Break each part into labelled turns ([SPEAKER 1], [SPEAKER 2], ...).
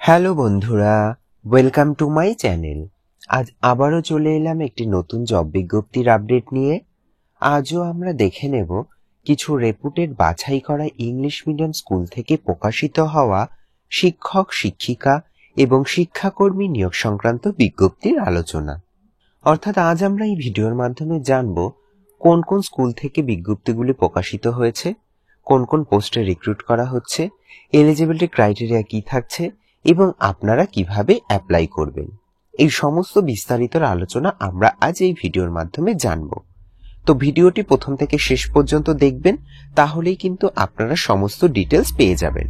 [SPEAKER 1] Hello বন্ধুরা, welcome to my channel. আজ আবারও চলে এলাম একটি নতুন জব বিজ্ঞপ্তির আপডেট নিয়ে। আজও আমরা দেখে নেব কিছু রেপুটেড বাছাই করা ইংলিশ মিডিয়াম স্কুল থেকে প্রকাশিত হওয়া শিক্ষক, শিক্ষিকা এবং শিক্ষাকর্মী নিয়োগ সংক্রান্ত বিজ্ঞপ্তির আলোচনা। অর্থাৎ আজ আমরা এই ভিডিওর মাধ্যমে জানব কোন কোন স্কুল থেকে বিজ্ঞপ্তিগুলি প্রকাশিত হয়েছে, কোন কোন পোস্টে রিক্রুট করা হচ্ছে, এলিজিবিলিটি ক্রাইটেরিয়া কি থাকছে এবং আপনারা কিভাবে অ্যাপ্লাই করবেন। এই সমস্ত বিস্তারিত আলোচনা আমরা আজ এই ভিডিওর মাধ্যমে জানব। তো ভিডিওটি প্রথম থেকে শেষ পর্যন্ত দেখবেন, তাহলেই কিন্তু আপনারা সমস্ত ডিটেলস পেয়ে যাবেন।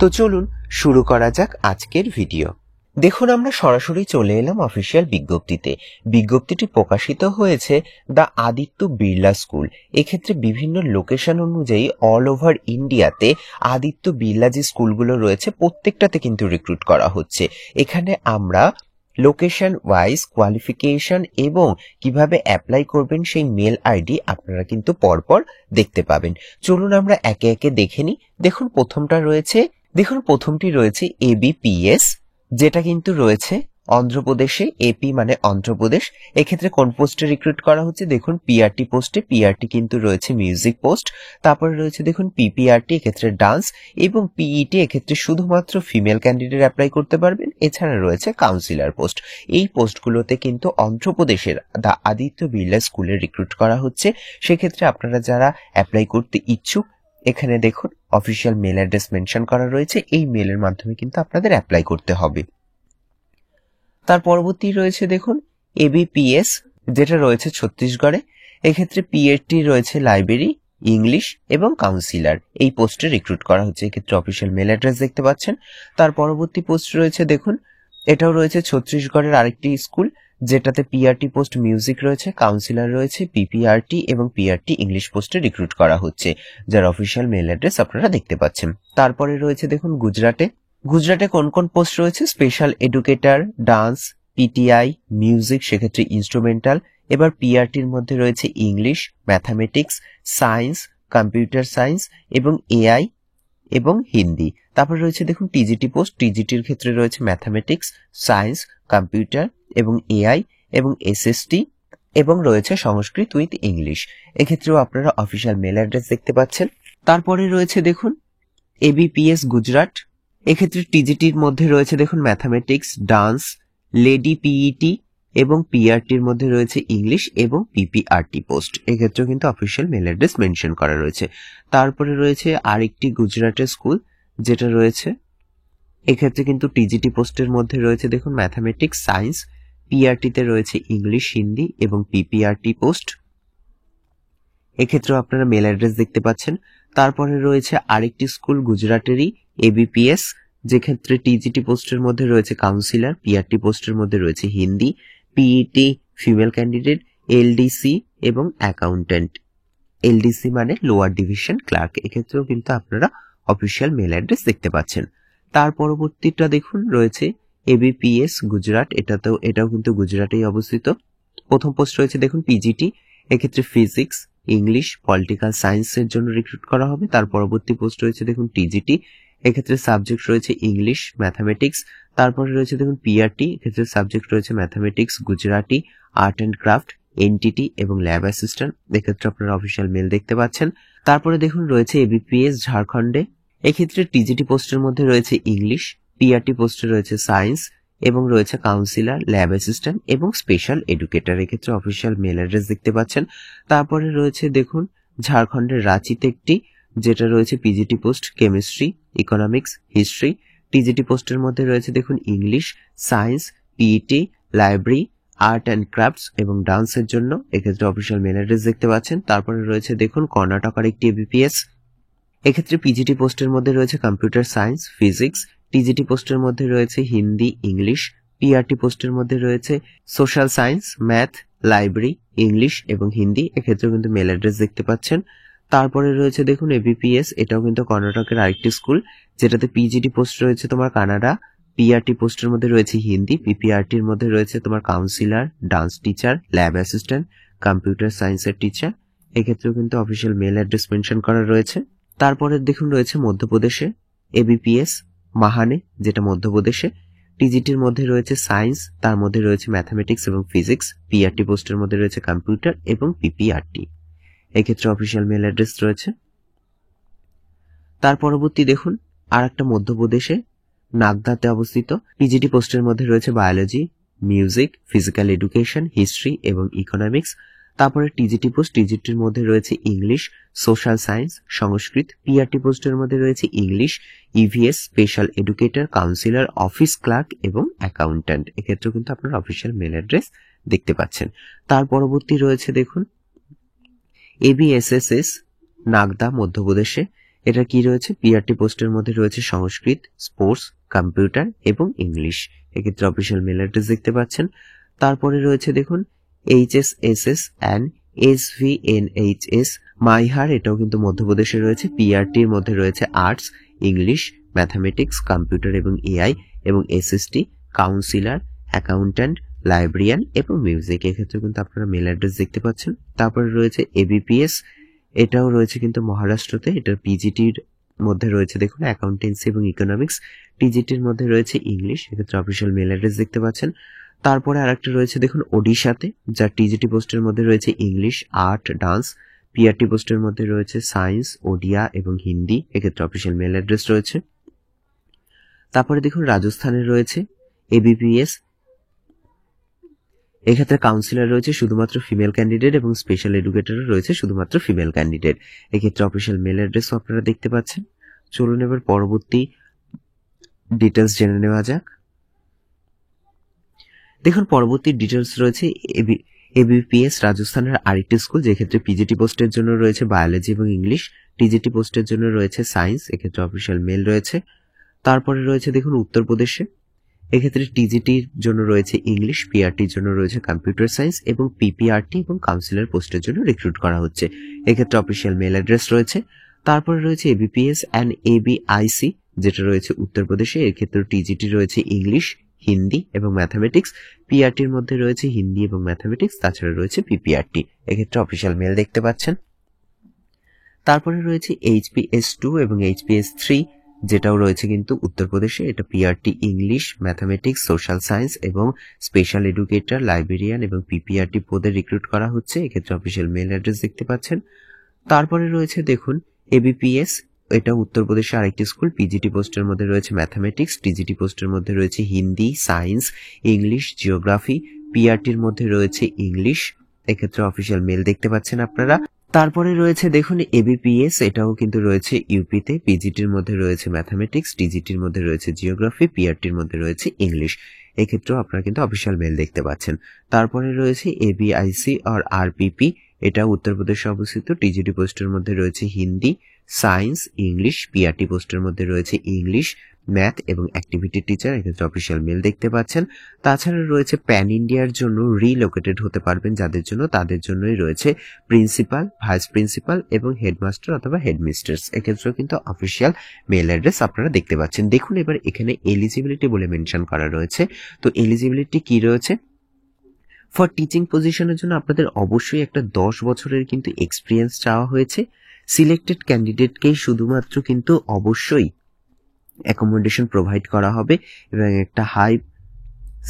[SPEAKER 1] তো চলুন শুরু করা যাক আজকের ভিডিও। দেখুন, আমরা সরাসরি চলে এলাম অফিসিয়াল বিজ্ঞপ্তিতে। বিজ্ঞপ্তিটি প্রকাশিত হয়েছে দ্য আদিত্য বিড়লা স্কুল। এক্ষেত্রে বিভিন্ন লোকেশন অনুযায়ী অল ওভার ইন্ডিয়াতে আদিত্য বিড়লা যে স্কুলগুলো রয়েছে প্রত্যেকটাতে কিন্তু রিক্রুট করা হচ্ছে। এখানে আমরা লোকেশন ওয়াইজ কোয়ালিফিকেশন এবং কিভাবে অ্যাপ্লাই করবেন সেই মেল আইডি আপনারা কিন্তু পরপর দেখতে পাবেন। চলুন আমরা একে একে দেখে নিই। প্রথমটি রয়েছে ABPS, যেটা কিন্তু রয়েছে অন্ধ্রপ্রদেশে। এপি মানে অন্ধ্রপ্রদেশ। এক্ষেত্রে কোন পোস্টে রিক্রুট করা হচ্ছে? দেখুন, পিআরটি পোস্টে। পিআরটি কিন্তু রয়েছে মিউজিক পোস্ট। তারপরে রয়েছে দেখুন পিপিআরটি, এক্ষেত্রে ডান্স, এবং পিইটি এক্ষেত্রে শুধুমাত্র ফিমেল ক্যান্ডিডেট অ্যাপ্লাই করতে পারবেন। এছাড়া রয়েছে কাউন্সিলর পোস্ট। এই পোস্টগুলোতে কিন্তু অন্ধ্রপ্রদেশের দ্য আদিত্য বিড়লা স্কুলে রিক্রুট করা হচ্ছে। সেক্ষেত্রে আপনারা যারা অ্যাপ্লাই করতে ইচ্ছুক, এখানে দেখুন অফিসিয়াল মেল অ্যাড্রেস মেনশন করা রয়েছে। এই মেলের মাধ্যমে কিন্তু আপনাদের অ্যাপ্লাই করতে হবে। তার পরবর্তী রয়েছে দেখুন ABPS, যেটা রয়েছে ছত্তিশগড়ে। এক্ষেত্রে পিএটি রয়েছে লাইব্রেরি, ইংলিশ এবং কাউন্সিলর। এই পোস্টে রিক্রুট করা হচ্ছে। এক্ষেত্রে অফিসিয়াল মেল অ্যাড্রেস দেখতে পাচ্ছেন। তার পরবর্তী পোস্ট রয়েছে দেখুন, এটাও রয়েছে ছত্তিশগড়ের আরেকটি স্কুল, যেটাতে পিআরটি পোস্ট মিউজিক রয়েছে, কাউন্সিলর রয়েছে, পিপিআরটি এবং পিআরটি ইংলিশ পোস্টে রিক্রুট করা হচ্ছে, যার অফিসিয়াল মেল অ্যাড্রেস আপনারা দেখতে পাচ্ছেন। তারপরে রয়েছে দেখুন গুজরাটে কোন কোন পোস্ট রয়েছে? Special educator, dance, PTI, music সেক্ষেত্রে ইনস্ট্রুমেন্টাল। এবার পিআরটির মধ্যে রয়েছে English, mathematics, science, computer science এবং এআই এবং হিন্দি। তারপরে রয়েছে দেখুন টিজিটি পোস্ট। টিজিটির ক্ষেত্রে রয়েছে ম্যাথামেটিক্স, সায়েন্স, কম্পিউটার এবং এআই এবং এসএসটি, এবং রয়েছে সংস্কৃত উইথ ইংলিশ। এক্ষেত্রেও আপনারা অফিসিয়াল মেল অ্যাড্রেস দেখতে পাচ্ছেন। তারপরে রয়েছে দেখুন ABPS গুজরাট। এক্ষেত্রে টিজিটির মধ্যে রয়েছে দেখুন ম্যাথামেটিক্স, ডান্স, লেডি পিইটি এবং পিআরটির মধ্যে রয়েছে ইংলিশ এবং পিপিআরটি পোস্ট। এক্ষেত্রেও কিন্তু অফিসিয়াল মেল অ্যাড্রেস মেনশন করা রয়েছে। তারপরে রয়েছে আরেকটি গুজরাটের স্কুল, যেটা রয়েছে এক্ষেত্রে কিন্তু টিজিটি পোস্টের মধ্যে রয়েছে দেখুন ম্যাথামেটিক্স, সায়েন্স, পিআরটিতে রয়েছে ইংলিশ, হিন্দি এবং পিপিআরটি পোস্ট। এক্ষেত্রেও আপনারা মেল অ্যাড্রেস দেখতে পাচ্ছেন। তারপরে রয়েছে আরেকটি স্কুল গুজরাটেরই ABPS, যেক্ষেত্রে টিজিটি পোস্টের মধ্যে রয়েছে কাউন্সিলর, পিআরটি পোস্টের মধ্যে রয়েছে Hindi, PET female candidate, LDC এবং অ্যাকাউন্টেন্ট। এলডিসি মানে লোয়ার ডিভিশন ক্লার্ক। এক্ষেত্রেও কিন্তু আপনারা অফিসিয়াল মেল অ্যাড্রেস দেখতে পাচ্ছেন। তার পরবর্তীটা দেখুন রয়েছে ABPS গুজরাট। এটাও কিন্তু গুজরাটেই অবস্থিত। প্রথম পোস্ট রয়েছে দেখুন পিজিটি। এক্ষেত্রে ফিজিক্স, ইংলিশ, পলিটিক্যাল সায়েন্সের জন্য রিক্রুট করা হবে। তার পরবর্তী পোস্ট রয়েছে দেখুন টিজিটি। এক্ষেত্রে সাবজেক্ট রয়েছে ইংলিশ, ম্যাথামেটিক্স। তারপরে রয়েছে দেখুন পিআরটি। এক্ষেত্রে সাবজেক্ট রয়েছে mathematics, Gujarati, art and craft, NTT এবং ল্যাব অ্যাসিস্ট্যান্ট। এক্ষেত্রে আপনারা অফিসিয়াল মেল দেখতে পাচ্ছেন। তারপরে দেখুন রয়েছে ABPS ঝাড়খণ্ডে। এক্ষেত্রে টিজিটি পোস্টের মধ্যে রয়েছে ইংলিশ, পিআরটি পোস্টে রয়েছে সায়েন্স এবং রয়েছে কাউন্সিলর, ল্যাব অ্যাসিস্ট্যান্ট এবং স্পেশাল এডুকেটর। এক্ষেত্রে অফিসিয়াল মেল অ্যাড্রেস দেখতে পাচ্ছেন। তারপরে রয়েছে দেখুন ঝাড়খণ্ডের রাঁচিতে একটি, যেটা রয়েছে PGT post chemistry, economics, history. TGT পোস্টের মধ্যে রয়েছে দেখুন English, science, PET, library, art and crafts এবং ডান্সের জন্য। এক্ষেত্রে অফিসিয়াল মেল অ্যাড্রেস দেখতে পাচ্ছেন। তারপরে রয়েছে দেখুন কর্ণাটকের একটি ABPS। এক্ষেত্রে পিজিটি পোস্টের মধ্যে রয়েছে কম্পিউটার সায়েন্স, ফিজিক্স। টিজিটি পোস্টের মধ্যে রয়েছে হিন্দি, ইংলিশ। পিআরটি পোস্টের মধ্যে রয়েছে social science, math, library, English এবং হিন্দি। এক্ষেত্রে কিন্তু মেল অ্যাড্রেস দেখতে পাচ্ছেন। তারপরে রয়েছে দেখুন ABPS, এটাও কিন্তু কর্ণাটকের আরেকটি স্কুল, যেটাতে পিজিটি পোস্ট রয়েছে তোমার কানাডা, পিআরটি পোস্টের মধ্যে রয়েছে হিন্দি, পিপিআরটির মধ্যে রয়েছে তোমার councillor, dance teacher, lab assistant, computer সায়েন্সের টিচার। এক্ষেত্রেও কিন্তু অফিসিয়াল মেল অ্যাড্রেস মেনশন করা রয়েছে। তারপরে দেখুন রয়েছে মধ্যপ্রদেশে ABPS, মাহানে যেটা মধ্যপ্রদেশে। টিজিটির মধ্যে রয়েছে সায়েন্স, তার মধ্যে রয়েছে ম্যাথামেটিক্স এবং ফিজিক্স। পিআরটি পোস্টের মধ্যে রয়েছে কম্পিউটার এবং পিপিআরটি। এক্ষেত্রে অফিসিয়াল মেল অ্যাড্রেস রয়েছে। তার পরবর্তী দেখুন আর একটা মধ্যপ্রদেশে নাগদাতে অবস্থিত। পিজিটি পোস্টের মধ্যে রয়েছে biology, music, physical education, history এবং ইকোনমিক্স। তারপরে টিজিটি পোস্ট, টিজিটির মধ্যে রয়েছে English, social science, Sanskrit. PRT পোস্টের মধ্যে রয়েছে English, EVS, special educator, counsellor, office clerk এবং অ্যাকাউন্ট্যান্ট। এক্ষেত্রেও কিন্তু আপনার অফিসিয়াল মেল অ্যাড্রেস দেখতে পাচ্ছেন। তার পরবর্তী রয়েছে দেখুন এবিএসএসএস নাগদা মধ্যপ্রদেশে। এটা কি রয়েছে? পিআরটি পোস্টের মধ্যে রয়েছে সংস্কৃত, স্পোর্টস, কম্পিউটার এবং ইংলিশ। এক্ষেত্রে অফিসিয়াল মেল অ্যাড্রেস দেখতে পাচ্ছেন। তারপরে রয়েছে দেখুন এইচএসএসএস অ্যান্ড এসভিএনএইচএস মাইহার, এটাও কিন্তু মধ্যপ্রদেশে রয়েছে। পিআরটির মধ্যে রয়েছে আর্টস, ইংলিশ, ম্যাথামেটিক্স, কম্পিউটার এবং এআই এবং এসএসটি, কাউন্সিলর, অ্যাকাউন্ট্যান্ট, লাইব্রেরিয়ান এবং মিউজিক। এক্ষেত্রে কিন্তু আপনারা মেল অ্যাড্রেস দেখতে পাচ্ছেন। তারপরে রয়েছে এবিপিএস, এটাও রয়েছে কিন্তু মহারাষ্ট্রতে। এটার পিজিটির মধ্যে রয়েছে দেখুন অ্যাকাউন্টেন্সি এবং ইকোনমিক্স। টিজিটির মধ্যে রয়েছে ইংলিশ। এক্ষেত্রে অফিসিয়াল মেল অ্যাড্রেস দেখতে পাচ্ছেন। তারপরে আরেকটা রয়েছে দেখুন ওডিশাতে, যার টিজিটি পোস্টের মধ্যে রয়েছে ইংলিশ, আর্ট, ডান্স। পিআরটি পোস্টের মধ্যে রয়েছে সায়েন্স, ওডিয়া এবং হিন্দি। এক্ষেত্রে অফিসিয়াল মেল অ্যাড্রেস রয়েছে। তারপরে দেখুন রাজস্থানে রয়েছে এবিপিএস, এক্ষেত্রে কাউন্সিলর রয়েছে শুধুমাত্র ফিমেল ক্যান্ডিডেট এবং স্পেশাল এডুকেটরও রয়েছে শুধুমাত্র ফিমেল ক্যান্ডিডেট। এক্ষেত্রে অফিসিয়াল মেল অ্যাড্রেসও আপনারা দেখতে পাচ্ছেন। চলুন এবার পরবর্তী ডিটেলস জেনে নেওয়া যাক। দেখুন পরবর্তী ডিটেলস রয়েছে এবিপিএস রাজস্থানের আরেকটি স্কুল, যেক্ষেত্রে পিজিটি পোস্টের জন্য রয়েছে বায়োলজি এবং ইংলিশ। টিজিটি পোস্টের জন্য রয়েছে সায়েন্স। এক্ষেত্রে অফিসিয়াল মেল রয়েছে। তারপরে রয়েছে দেখুন উত্তরপ্রদেশে, এক্ষেত্রে টিজিটির জন্য রয়েছে ইংলিশ, পিআরটির জন্য রয়েছে কম্পিউটার সায়েন্স এবং পিপিআরটি এবং কাউন্সিলর পোস্টের জন্য রিক্রুট করা হচ্ছে। এক্ষেত্রে অফিসিয়াল মেল অ্যাড্রেস রয়েছে। তারপরে রয়েছে এবিপিএস অ্যান্ড এবিআইসি, যেটা রয়েছে উত্তরপ্রদেশে। এর ক্ষেত্রে টিজিটি রয়েছে ইংলিশ, হিন্দি এবং ম্যাথামেটিক্স। পিআরটির মধ্যে রয়েছে হিন্দি এবং ম্যাথামেটিক্স। তাছাড়া রয়েছে পিপিআরটি। এক্ষেত্রে অফিসিয়াল মেল দেখতে পাচ্ছেন। তারপরে রয়েছে এইচপিএস2 এবং এইচপিএস3, যেটাও রয়েছে কিন্তু উত্তরপ্রদেশে। এটা PRT English, mathematics, social science এবং স্পেশাল এডুকেটর, লাইব্রেরিয়ান এবং পিপিআরটি পদে রিক্রুট করা হচ্ছে। এক্ষেত্রে অফিসিয়াল মেল অ্যাড্রেস দেখতে পাচ্ছেন। তারপরে রয়েছে দেখুন এবিপিএস, এটা উত্তরপ্রদেশে আরেকটি স্কুল। পিজিটি পোস্টের মধ্যে রয়েছে ম্যাথামেটিক্স, টিজিটি পোস্টের মধ্যে রয়েছে হিন্দি, সায়েন্স, ইংলিশ, জিওগ্রাফি। পিআরটির মধ্যে রয়েছে ইংলিশ। এক্ষেত্রে অফিসিয়াল মেল দেখতে পাচ্ছেন আপনারা। তারপরে রয়েছে দেখুন এবিপিএস, এটাও কিন্তু রয়েছে ইউপিতে। পিজিটির মধ্যে রয়েছে ম্যাথামেটিক্স, টিজিটির মধ্যে রয়েছে জিওগ্রাফি, পিআরটির মধ্যে রয়েছে ইংলিশ। এক্ষেত্রেও আপনারা কিন্তু অফিসিয়াল মেল দেখতে পাচ্ছেন। তারপরে রয়েছে এবিআইসি আর আরপিপি, এটা উত্তরপ্রদেশে অবস্থিত। টিজিটি পোস্টের মধ্যে রয়েছে হিন্দি, সায়েন্স, ইংলিশ। পিআরটি পোস্টের মধ্যে রয়েছে ইংলিশ, ম্যাথ এবং অ্যাক্টিভিটি টিচার। এক্ষেত্রে অফিসিয়াল মেল দেখতে পাচ্ছেন। তাছাড়া রয়েছে প্যান ইন্ডিয়ার জন্য রিলোকেটেড হতে পারবেন যাদের জন্য, তাদের জন্যই রয়েছে প্রিন্সিপাল, ভাইস প্রিন্সিপাল এবং হেডমাস্টার অথবা হেডমিস্ট্রেস। এক্ষেত্রেও কিন্তু অফিসিয়াল মেল অ্যাড্রেস আপনারা দেখতে পাচ্ছেন। দেখুন এবার এখানে এলিজিবিলিটি বলে মেনশন করা রয়েছে। তো এলিজিবিলিটি কি রয়েছে? ফর টিচিং পজিশনের জন্য আপনাদের অবশ্যই একটা 10 বছরের কিন্তু এক্সপিরিয়েন্স চাওয়া হয়েছে। সিলেক্টেড ক্যান্ডিডেটকেই শুধুমাত্র কিন্তু অবশ্যই অ্যাকোমোডেশন প্রোভাইড করা হবে এবং একটা হাই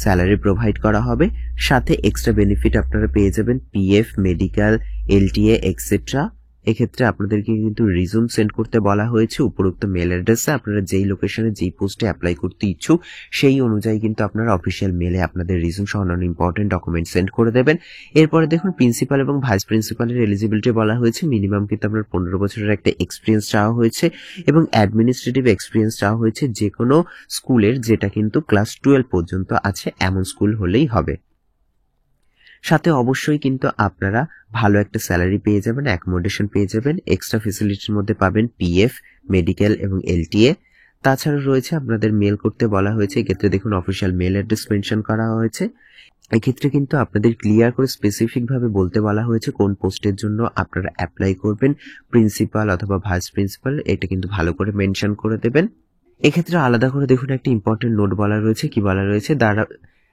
[SPEAKER 1] স্যালারি প্রোভাইড করা হবে। সাথে এক্সট্রা বেনিফিট আপনারা পেয়ে যাবেন, পিএফ, মেডিকেল, এলটিএ এক্সেট্রা। এক্ষেত্রে আপনাদেরকে কিন্তু রিজুম সেন্ড করতে বলা হয়েছে উপরোক্ত মেল অ্যাড্রেসে। আপনারা যেই লোকেশনে যেই পোস্টে অ্যাপ্লাই করতে ইচ্ছুক সেই অনুযায়ী কিন্তু আপনারা অফিসিয়াল মেলে আপনাদের রিজুম সহ অন্যান্য ইম্পর্টেন্ট ডকুমেন্ট সেন্ড করে দেবেন। এরপরে দেখুন প্রিন্সিপাল এবং ভাইস প্রিন্সিপালের এলিজিবিলিটি বলা হয়েছে। মিনিমাম কিন্তু আপনার 15 বছরের একটা এক্সপিরিয়েন্স চাওয়া হয়েছে এবং অ্যাডমিনিস্ট্রেটিভ এক্সপিরিয়েন্স চাওয়া হয়েছে যে কোনো স্কুলের যেটা কিন্তু ক্লাস 12 পর্যন্ত আছে এমন স্কুল হলেই হবে। সাথে অবশ্যই কিন্তু আপনারা ভালো একটা স্যালারি পেয়ে যাবেন, অ্যাকোমোডেশন পেয়ে যাবেন, এক্সট্রা ফেসিলিটির মধ্যে পাবেন পিএফ, মেডিকেল এবং এলটিএ। তাছাড়া রয়েছে আপনাদের মেল করতে বলা হয়েছে। এক্ষেত্রে দেখুন অফিসিয়াল মেল অ্যাড্রেস মেনশন করা হয়েছে। এক্ষেত্রে কিন্তু আপনাদের ক্লিয়ার করে স্পেসিফিক ভাবে বলতে বলা হয়েছে কোন পোস্টের জন্য আপনারা অ্যাপ্লাই করবেন, প্রিন্সিপাল অথবা ভাইস প্রিন্সিপাল, এটা কিন্তু ভালো করে মেনশন করে দেবেন। এক্ষেত্রে আলাদা করে দেখুন একটা ইম্পর্টেন্ট নোট বলা রয়েছে। কি বলা রয়েছে?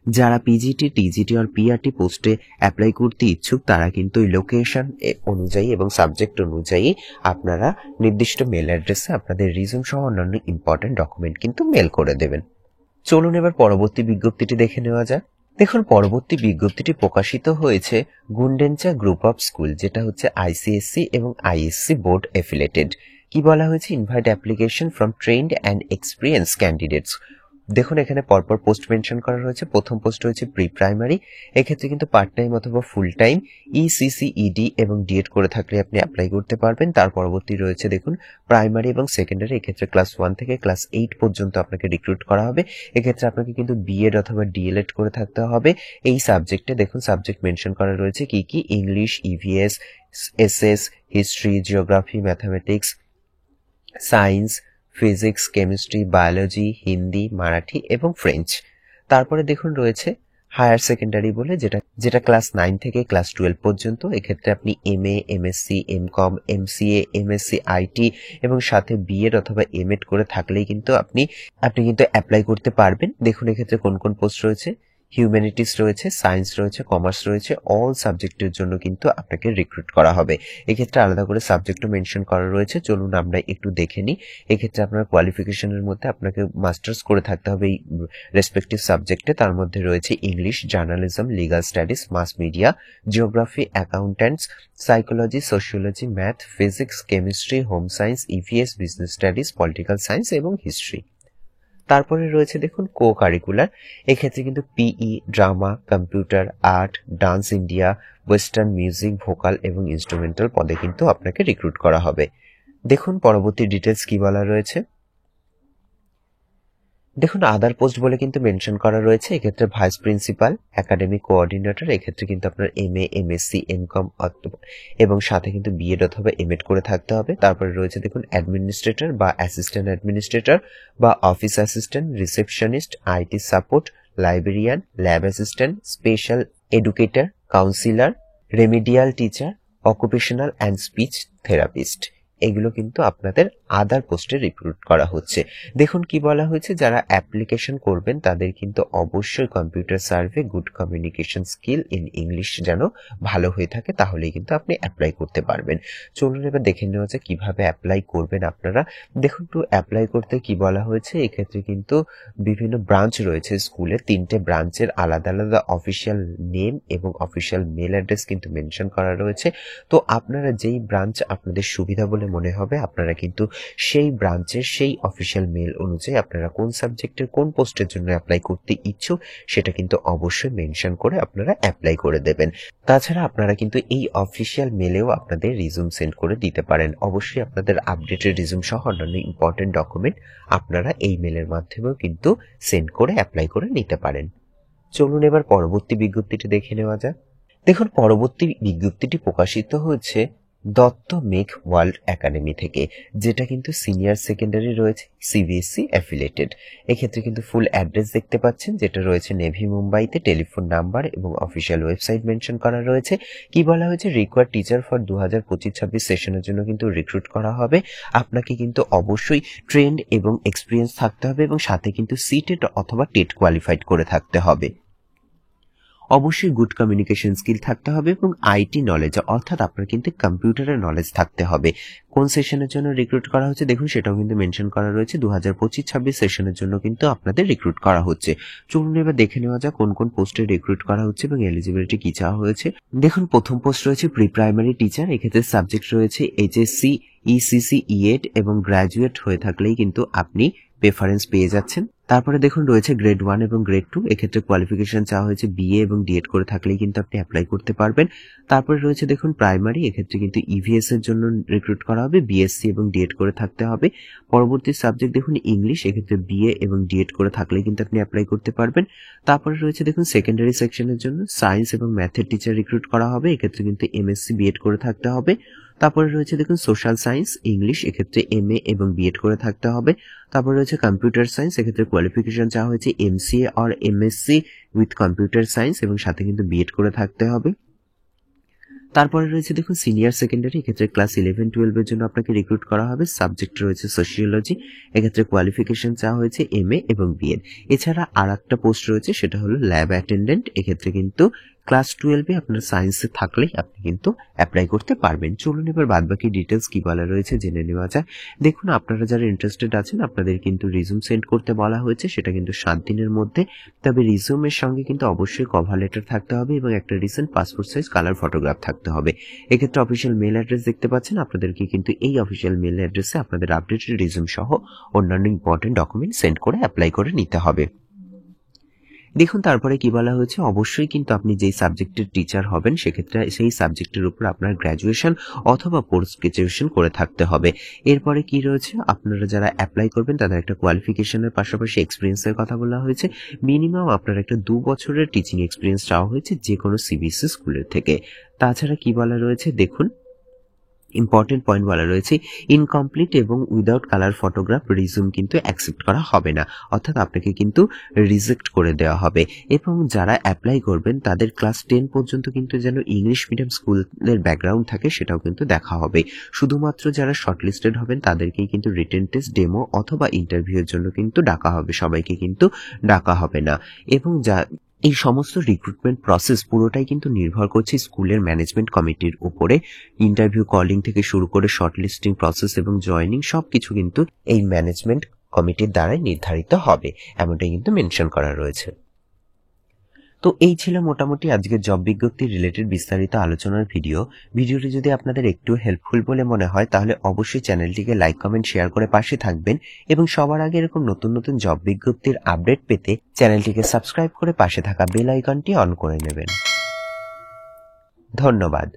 [SPEAKER 1] যারা পিজিটি, টিজিটি আর পিআরটি পোস্টে অ্যাপ্লাই করতে ইচ্ছুক তারা কিন্তু ওই লোকেশন অনুযায়ী এবং সাবজেক্ট অনুযায়ী আপনারা নির্দিষ্ট মেল অ্যাড্রেসে আপনাদের রিজুম সহ অন্যান্য ইম্পর্টেন্ট ডকুমেন্ট কিন্তু মেল করে দেবেন। চলুন এবার পরবর্তী বিজ্ঞপ্তিটি দেখে নেওয়া যাক। দেখুন, পরবর্তী বিজ্ঞপ্তিটি প্রকাশিত হয়েছে গুন্ডেনচা গ্রুপ অফ স্কুল, যেটা হচ্ছে আইসিএসসি এবং আইএসসি বোর্ড এফিলেটেড। কি বলা হয়েছে? Invite application from trend and experience candidates. দেখুন, এখানে পরপর পোস্ট মেনশন করা রয়েছে। প্রথম পোস্ট হয়েছে প্রি প্রাইমারি, এক্ষেত্রে কিন্তু পার্ট টাইম অথবা ফুল টাইম ইসিসি, ইডি এবং ডিএড করে থাকলে আপনি অ্যাপ্লাই করতে পারবেন। তার পরবর্তী রয়েছে দেখুন প্রাইমারি এবং সেকেন্ডারি, এক্ষেত্রে ক্লাস 1 থেকে ক্লাস 8 পর্যন্ত আপনাকে রিক্রুট করা হবে। এক্ষেত্রে আপনাকে কিন্তু বিএড অথবা ডিএলএড করে থাকতে হবে এই সাবজেক্টে। দেখুন সাবজেক্ট মেনশন করা রয়েছে কি কি: English, EVS, SS, history, geography, mathematics, science, physics, chemistry, biology, Hindi, Marathi এবং ফ্রেঞ্চ। তারপরে দেখুন রয়েছে হায়ার সেকেন্ডারি বলে, যেটা ক্লাস 9 থেকে ক্লাস 12 পর্যন্ত। এক্ষেত্রে আপনি MA, MSc, MCom, MCA, MSc IT এবং সাথে বিএড অথবা এমএড করে থাকলেই কিন্তু আপনি কিন্তু অ্যাপ্লাই করতে পারবেন। দেখুন এক্ষেত্রে কোন কোন পোস্ট রয়েছে: হিউম্যানিটিস রয়েছে, সায়েন্স রয়েছে, কমার্স রয়েছে। অল সাবজেক্টের জন্য কিন্তু আপনাকে রিক্রুট করা হবে। এক্ষেত্রে আলাদা করে সাবজেক্টও মেনশন করা রয়েছে। চলুন আমরা একটু দেখে নিই। এক্ষেত্রে আপনার কোয়ালিফিকেশনের মধ্যে আপনাকে মাস্টার্স করে থাকতে হবে এই রেসপেক্টিভ সাবজেক্টে। তার মধ্যে রয়েছে English, journalism, legal studies, mass media, geography, accountants, psychology, sociology, math, physics, chemistry, home science, EVS, business studies, political science এবং হিস্ট্রি। তারপরে রয়েছে দেখুন কো কারিকুলার, এক্ষেত্রে কিন্তু PE, drama, computer, art, dance India, western music, vocal এবং instrumental পদে কিন্তু আপনাকে রিক্রুট করা হবে। দেখুন পরবর্তী ডিটেলস কি বলা রয়েছে। দেখুন আদার পোস্ট বলে কিন্তু মেনশন করা রয়েছে। এক্ষেত্রে ভাইস প্রিন্সিপাল, একাডেমিক কোঅর্ডিনেটর, এক্ষেত্রে কিন্তু আপনার এমএ, এমএসসি, এমকম এবং সাথে কিন্তু বিএড অথবা এমএড করে থাকতে হবে। তারপরে রয়েছে দেখুন অ্যাডমিনিস্ট্রেটর বা অ্যাসিস্ট্যান্ট অ্যাডমিনিস্ট্রেটর বা office assistant, receptionist, IT support, librarian, lab assistant, special educator, councillor, remedial teacher, occupational and speech therapist. এগুলো কিন্তু আপনাদের আদার পোস্টে রিক্রুট করা হচ্ছে। দেখুন কি বলা হয়েছে, যারা অ্যাপ্লিকেশন করবেন তাদের কিন্তু অবশ্যই computer survey, good communication skill in English যেন ভালো হয়ে থাকে, তাহলেই কিন্তু আপনি অ্যাপ্লাই করতে পারবেন। চলুন এবার দেখে নেওয়া যায় কিভাবে অ্যাপ্লাই করবেন আপনারা। দেখুন টু অ্যাপ্লাই করতে কি বলা হয়েছে, এক্ষেত্রে কিন্তু বিভিন্ন ব্রাঞ্চ রয়েছে স্কুলে, 3টে ব্রাঞ্চের আলাদা আলাদা অফিসিয়াল নেম এবং অফিসিয়াল মেল অ্যাড্রেস কিন্তু মেনশন করা রয়েছে। তো আপনারা যেই ব্রাঞ্চ আপনাদের সুবিধা বলে মনে হবে আপনারা কিন্তু সেই ব্রাঞ্চের সেই অফিসিয়াল মেল অনুযায়ী আপনারা কোন সাবজেক্টের কোন পোস্টের জন্য অ্যাপ্লাই করতে ইচ্ছুক সেটা কিন্তু অবশ্যই মেনশন করে আপনারা অ্যাপ্লাই করে দেবেন। তাছাড়া আপনারা কিন্তু এই অফিসিয়াল মেলেও আপনাদের রিজুম সেন্ড করে দিতে পারেন। অবশ্যই আপনাদের আপডেটেড রিজুম সহ অন্যান্য ইম্পর্টেন্ট ডকুমেন্ট আপনারা এই মেলের মাধ্যমেও কিন্তু সেন্ড করে অ্যাপ্লাই করে নিতে পারেন। চলুন এবার পরবর্তী বিজ্ঞপ্তিটি দেখে নেওয়া যাক। দেখুন পরবর্তী বিজ্ঞপ্তিটি প্রকাশিত হয়েছে দত্ত মেঘ ওয়ার্ল্ড একাডেমি থেকে, যেটা কিন্তু সিনিয়র সেকেন্ডারি রয়েছে, সিবিএসসি অ্যাফিলিয়েটেড। এক্ষেত্রে কিন্তু ফুল অ্যাড্রেস দেখতে পাচ্ছেন, যেটা রয়েছে নেভি মুম্বাইতে। টেলিফোন নাম্বার এবং অফিসিয়াল ওয়েবসাইট মেনশন করা রয়েছে। কি বলা হয়েছে, রিকোয়ার্ড টিচার ফর 2025-26 সেশনের জন্য কিন্তু রিক্রুট করা হবে। আপনাকে কিন্তু অবশ্যই ট্রেন্ড এবং এক্সপিরিয়েন্স থাকতে হবে এবং সাথে কিন্তু সিটেট অথবা টেট কোয়ালিফাইড করে থাকতে হবে। অবশ্যই গুড কমিউনিকেশন স্কিল থাকতে হবে এবং আইটি নলেজ, অর্থাৎ আপনার কিন্তু কম্পিউটারের নলেজ থাকতে হবে। কোন সেশনের জন্য রিক্রুট করা হচ্ছে দেখুন সেটাও কিন্তু মেনশন করা রয়েছে। 2025-26 সেশনের জন্য কিন্তু আপনাদের রিক্রুট করা হচ্ছে। চলুন এবার দেখে নেওয়া যাক কোন কোন পোস্টে রিক্রুট করা হচ্ছে এবং এলিজিবিলিটি কি চাওয়া হয়েছে। দেখুন প্রথম পোস্ট রয়েছে প্রি প্রাইমারি টিচার, এক্ষেত্রে সাবজেক্ট রয়েছে এইচএসসি, ইসিসি, ইএড এবং গ্র্যাজুয়েট হয়ে থাকলেই কিন্তু আপনি প্রেফারেন্স পেয়ে যাচ্ছেন। তারপরে দেখুন রয়েছে গ্রেড 1 এবং গ্রেড 2, এক্ষেত্রে কোয়ালিফিকেশন চাওয়া হয়েছে বিএ এবং ডিএড করে থাকলেই কিন্তু আপনি অ্যাপ্লাই করতে পারবেন। তারপরে রয়েছে দেখুন প্রাইমারি, এক্ষেত্রে কিন্তু ইভিএস এর জন্য রিক্রুট করা হবে, বিএসসি এবং ডিএড করে থাকতে হবে। পরবর্তী সাবজেক্ট দেখুন ইংলিশ, এক্ষেত্রে বিএ এবং ডিএড করে থাকলেই কিন্তু আপনি অ্যাপ্লাই করতে পারবেন। তারপরে রয়েছে দেখুন সেকেন্ডারি সেকশনের জন্য সায়েন্স এবং ম্যাথের টিচার রিক্রুট করা হবে, এক্ষেত্রে কিন্তু এমএসসি বিএড করে থাকতে হবে। তারপরে রয়েছে দেখুন সোশ্যাল সায়েন্স ইংলিশ, এক্ষেত্রে এমএ এবং বিএড করে থাকতে হবে। তারপরে রয়েছে কম্পিউটার সায়েন্স, এক্ষেত্রে কোয়ালিফিকেশন চাওয়া হয়েছে MCA or MSc with computer science এবং সাথে কিন্তু বিএড করে থাকতে হবে। তারপরে রয়েছে দেখুন সিনিয়র সেকেন্ডারি, এক্ষেত্রে ক্লাস 11-12 এর জন্য আপনাকে রিক্রুট করা হবে। সাবজেক্ট রয়েছে সোশিওলজি, এক্ষেত্রে কোয়ালিফিকেশন চাওয়া হয়েছে MA এবং BEd। এছাড়া আর একটা পোস্ট রয়েছে, সেটা হলো ল্যাব অ্যাটেন্ডেন্ট, এক্ষেত্রে কিন্তু ক্লাস 12-এ আপনার সায়েন্সে থাকলেই আপনি কিন্তু অ্যাপ্লাই করতে পারবেন। চলুন এবার বাদবাকি ডিটেলস কি বলা রয়েছে জেনে নেওয়া যায়। দেখুন আপনারা যারা ইন্টারেস্টেড আছেন আপনাদের কিন্তু রিজিউম সেন্ড করতে বলা হয়েছে, সেটা কিন্তু 7 দিনের মধ্যে। তবে রিজিউমের সঙ্গে কিন্তু অবশ্যই কভার লেটার থাকতে হবে এবং একটা recent passport size colour photograph থাকতে হবে। এক্ষেত্রে অফিসিয়াল মেল অ্যাড্রেস দেখতে পাচ্ছেন, আপনাদেরকে কিন্তু এই অফিসিয়াল মেল অ্যাড্রেসে আপনাদের আপডেটেড রিজিউম সহ অন্যান্য ইম্পর্টেন্ট ডকুমেন্ট সেন্ড করে অ্যাপ্লাই করে নিতে হবে। দেখুন তারপরে কি বলা হয়েছে, অবশ্যই কিন্তু আপনি যেই সাবজেক্টের টিচার হবেন সেক্ষেত্রে সেই সাবজেক্টের উপর আপনার গ্র্যাজুয়েশন অথবা পোস্ট গ্র্যাজুয়েশন করে থাকতে হবে। এরপরে কি রয়েছে, আপনারা যারা অ্যাপ্লাই করবেন তাদের একটা কোয়ালিফিকেশনের পাশাপাশি এক্সপিরিয়েন্সের কথা বলা হয়েছে। মিনিমাম আপনার একটা 2 বছরের টিচিং এক্সপিরিয়েন্স চাওয়া হয়েছে যে কোনো CBSE স্কুলের থেকে। তাছাড়া কি বলা রয়েছে দেখুন, ইম্পর্টেন্ট পয়েন্ট বলা রয়েছে, ইনকমপ্লিট এবং উইদাউট কালার ফটোগ্রাফ রিজিউম কিন্তু অ্যাকসেপ্ট করা হবে না, অর্থাৎ আপনাকে কিন্তু রিজেক্ট করে দেওয়া হবে। এবং যারা অ্যাপ্লাই করবেন তাদের ক্লাস 10 পর্যন্ত কিন্তু যেন ইংলিশ মিডিয়াম স্কুলের ব্যাকগ্রাউন্ড থাকে সেটাও কিন্তু দেখা হবে। শুধুমাত্র যারা শর্টলিস্টেড হবেন তাদেরকেই কিন্তু রিটেন টেস্ট, ডেমো অথবা ইন্টারভিউয়ের জন্য কিন্তু ডাকা হবে, সবাইকে কিন্তু ডাকা হবে না। এবং এই সমস্ত রিক্রুটমেন্ট প্রসেস পুরোটাই কিন্তু নির্ভর করছে স্কুলের ম্যানেজমেন্ট কমিটির উপরে। ইন্টারভিউ কলিং থেকে শুরু করে শর্টলিস্টিং প্রসেস এবং জয়নিং সবকিছু কিন্তু এই ম্যানেজমেন্ট কমিটির দ্বারাই নির্ধারিত হবে, এমনটাই কিন্তু মেনশন করা রয়েছে। তো এই ছিল মোটামুটি আজকের জব বিজ্ঞপ্তি রিলেটেড বিস্তারিত আলোচনার ভিডিওটি যদি আপনাদের একটু হেল্পফুল বলে মনে হয় তাহলে অবশ্যই চ্যানেলটিকে লাইক, কমেন্ট, শেয়ার করে পাশে থাকবেন এবং সবার আগে এরকম নতুন নতুন জব বিজ্ঞপ্তির আপডেট পেতে চ্যানেলটিকে সাবস্ক্রাইব করে পাশে থাকা বেল আইকনটি অন করে নেবেন। ধন্যবাদ।